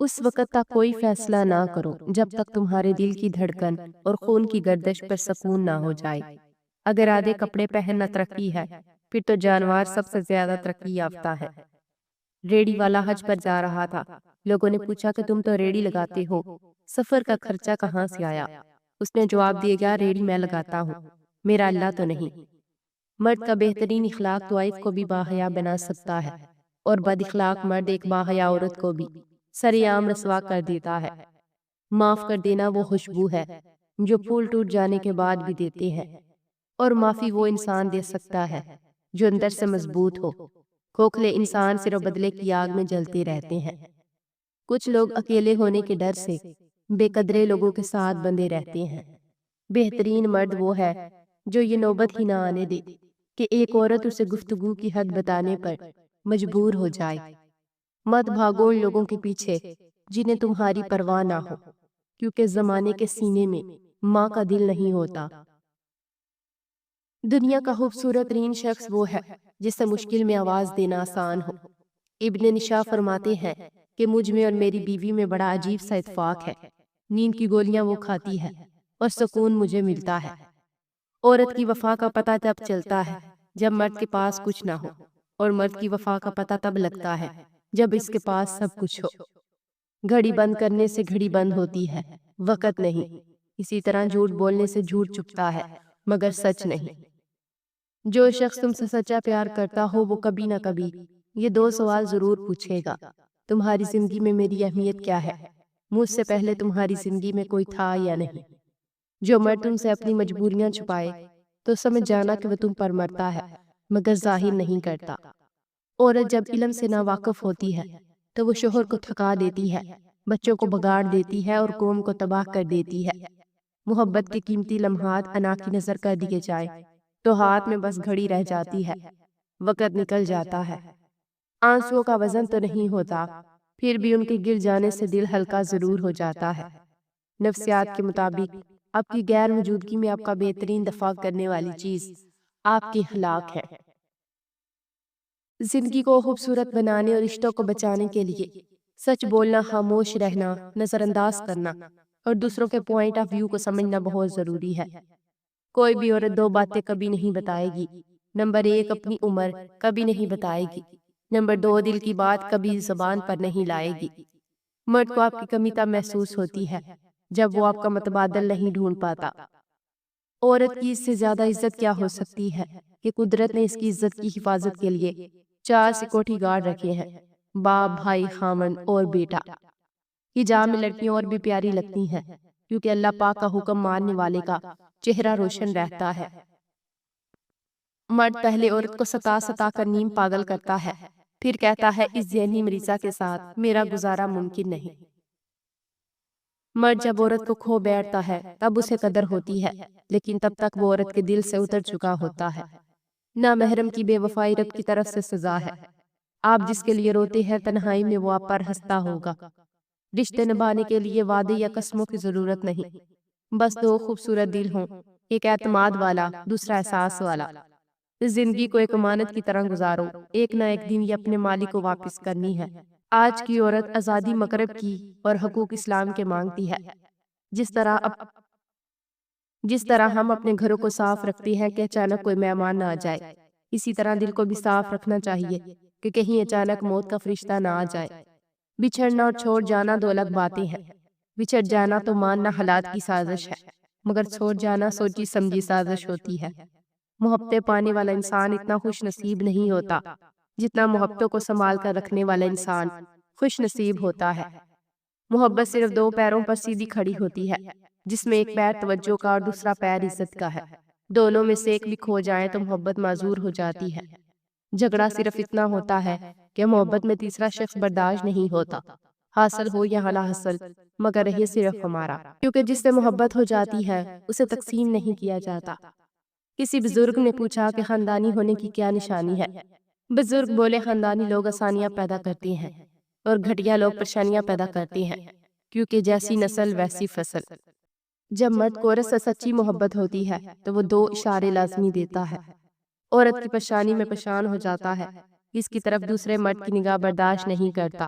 اس وقت تک کوئی فیصلہ نہ کرو جب تک تمہارے دل کی دھڑکن اور خون کی گردش پر سکون نہ ہو جائے۔ اگر آدھے کپڑے پہننا ترقی ہے، پھر تو جانور سب سے زیادہ ترقی یافتہ ہے۔ ریڑی والا حج پر جا رہا تھا۔ لوگوں نے پوچھا کہ تم تو ریڑی لگاتے ہو، سفر کا خرچہ کہاں سے آیا؟ اس نے جواب دیا گیا، ریڑی میں لگاتا ہوں، میرا اللہ تو نہیں۔ مرد کا بہترین اخلاق تو عیب کو بھی باحیا بنا سکتا ہے، اور بد اخلاق مرد ایک باحیا عورت کو بھی سرعام رسوا کر دیتا ہے۔ معاف کر دینا وہ خوشبو ہے جو پھول ٹوٹ جانے کے بعد بھی دیتے ہیں، اور معافی وہ انسان دے سکتا ہے جو اندر سے مضبوط ہو۔ کھوکھلے انسان صرف بدلے کی آگ میں جلتے رہتے ہیں۔ کچھ لوگ اکیلے ہونے کے ڈر سے بے قدرے لوگوں کے ساتھ بندھے رہتے ہیں۔ بہترین مرد وہ ہے جو یہ نوبت ہی نہ آنے دے کہ ایک عورت اسے گفتگو کی حد بتانے پر مجبور ہو جائے۔ مت بھاگو ان لوگوں کے پیچھے جنہیں تمہاری پرواہ نہ ہو، کیونکہ زمانے کے سینے میں ماں کا دل نہیں ہوتا۔ دنیا کا خوبصورت ترین شخص وہ ہے جسے مشکل میں آواز دینا آسان ہو۔ ابن نشا فرماتے ہیں کہ مجھ میں اور میری بیوی میں بڑا عجیب سا اتفاق ہے۔ نیند کی گولیاں وہ کھاتی ہے اور سکون مجھے ملتا ہے۔ عورت کی وفا کا پتہ تب چلتا ہے جب مرد کے پاس کچھ نہ ہو، اور مرد کی وفا کا پتہ تب لگتا ہے جب اس کے پاس سب کچھ ہو۔ گھڑی بند کرنے سے گھڑی بند ہوتی ہے، وقت نہیں۔ اسی طرح جھوٹ بولنے سے جھوٹ چھپتا ہے، مگر سچ نہیں۔ جو شخص تم سے سچا پیار کرتا ہو وہ کبھی نہ کبھی یہ دو سوال ضرور پوچھے گا، تمہاری زندگی میں میری اہمیت کیا ہے؟ مجھ سے پہلے تمہاری زندگی میں کوئی تھا یا نہیں؟ جو مرد تم سے اپنی مجبوریاں چھپائے تو سمجھ جانا کہ وہ تم پر مرتا ہے، مگر ظاہر نہیں کرتا۔ عورت جب علم سے ناواقف ہوتی ہے تو وہ شوہر کو تھکا دیتی ہے، بچوں کو بگاڑ دیتی ہے اور قوم کو تباہ کر دیتی ہے۔ محبت کے قیمتی لمحات انا کی نظر کر دیے جائے تو ہاتھ میں بس گھڑی رہ جاتی ہے، وقت نکل جاتا ہے۔ آنسوؤں کا وزن تو نہیں ہوتا، پھر بھی ان کے گر جانے سے دل ہلکا ضرور ہو جاتا ہے۔ نفسیات کے مطابق آپ کی غیر موجودگی میں آپ کا بہترین دفاع کرنے والی چیز آپ کی اخلاق ہے۔ زندگی کو خوبصورت بنانے اور رشتوں کو بچانے کے لیے سچ بولنا، خاموش رہنا، نظر انداز کرنا اور دوسروں کے پوائنٹ آف ویو کو سمجھنا بہت ضروری ہے۔ کوئی بھی عورت دو باتیں کبھی نہیں بتائے گی۔ نمبر 1 اپنی عمر کبھی نہیں بتائے گی۔ نمبر 2 دل کی بات کبھی زبان پر نہیں لائے گی۔ مرد کو آپ کی کمی تب محسوس ہوتی ہے جب وہ آپ کا متبادل نہیں ڈھونڈ پاتا۔ عورت کی اس سے زیادہ عزت کیا ہو سکتی ہے کہ قدرت نے اس کی عزت کی حفاظت کے لیے 4 سیکورٹی گارڈ رکھے ہیں، باپ، بھائی، خامن اور بیٹا۔ حجاب میں لڑکیاں اور بھی پیاری لگتی ہیں کیونکہ اللہ پاک کا حکم ماننے والے کا چہرہ روشن رہتا ہے۔ مرد پہلے عورت کو ستا ستا کر نیم پاگل کرتا ہے، پھر کہتا ہے اس ذہنی مریضہ کے ساتھ میرا گزارا ممکن نہیں۔ مرد جب عورت کو کھو بیٹھتا ہے تب اسے قدر ہوتی ہے، لیکن تب تک وہ عورت کے دل سے اتر چکا ہوتا ہے۔ نامحرم کی بے وفائی رب کی طرف سے سزا ہے۔ آپ جس کے لیے روتے ہیں تنہائی میں وہ آپ پر ہنستا ہوگا۔ رشتے نبھانے کے لیے وعدے یا قسموں کی ضرورت نہیں، بس دو خوبصورت دل ہوں، ایک اعتماد والا، دوسرا احساس والا۔ زندگی کو ایک امانت کی طرح گزارو، ایک نہ ایک دن یہ اپنے مالک کو واپس کرنی ہے۔ آج کی عورت آزادی مغرب کی اور حقوق اسلام کے مانگتی ہے۔ جس طرح ہم اپنے گھروں کو صاف رکھتے ہیں کہ اچانک کوئی مہمان نہ آ جائے، اسی طرح دل کو بھی صاف رکھنا چاہیے کہ کہیں اچانک موت کا فرشتہ نہ آ جائے۔ بچھڑنا اور چھوڑ جانا دو الگ باتیں ہیں۔ بچھڑ جانا تو ماننا حالات کی سازش ہے، مگر چھوڑ جانا سوچی سمجھی سازش ہوتی ہے۔ محبتیں پانے والا انسان اتنا خوش نصیب نہیں ہوتا جتنا محبتوں کو سنبھال کر رکھنے والا انسان خوش نصیب ہوتا ہے۔ محبت صرف دو پیروں پر سیدھی کھڑی ہوتی ہے، جس میں ایک پیر توجہ کا اور دوسرا پیر عزت کا ہے۔ دونوں میں سے ایک بھی کھو جائے تو محبت معذور ہو جاتی ہے۔ جھگڑا صرف اتنا ہوتا ہے کہ محبت میں تیسرا شخص برداشت نہیں ہوتا، حاصل ہو یا نہ حاصل، مگر رہے صرف ہمارا، کیونکہ جس سے محبت ہو جاتی ہے اسے تقسیم نہیں کیا جاتا۔ کسی بزرگ نے پوچھا کہ خاندانی ہونے کی کیا نشانی ہے؟ بزرگ بولے خاندانی لوگ آسانیاں پیدا کرتے ہیں اور گھٹیا لوگ پریشانیاں پیدا کرتے ہیں، کیونکہ جیسی نسل ویسی فصل۔ جب مرد کو عورت سے سچی محبت ہوتی ہے تو وہ 2 اشارے لازمی دیتا ہے۔ عورت کی پریشانی میں پریشان ہو جاتا ہے، اس کی طرف دوسرے مرد کی نگاہ برداشت نہیں کرتا۔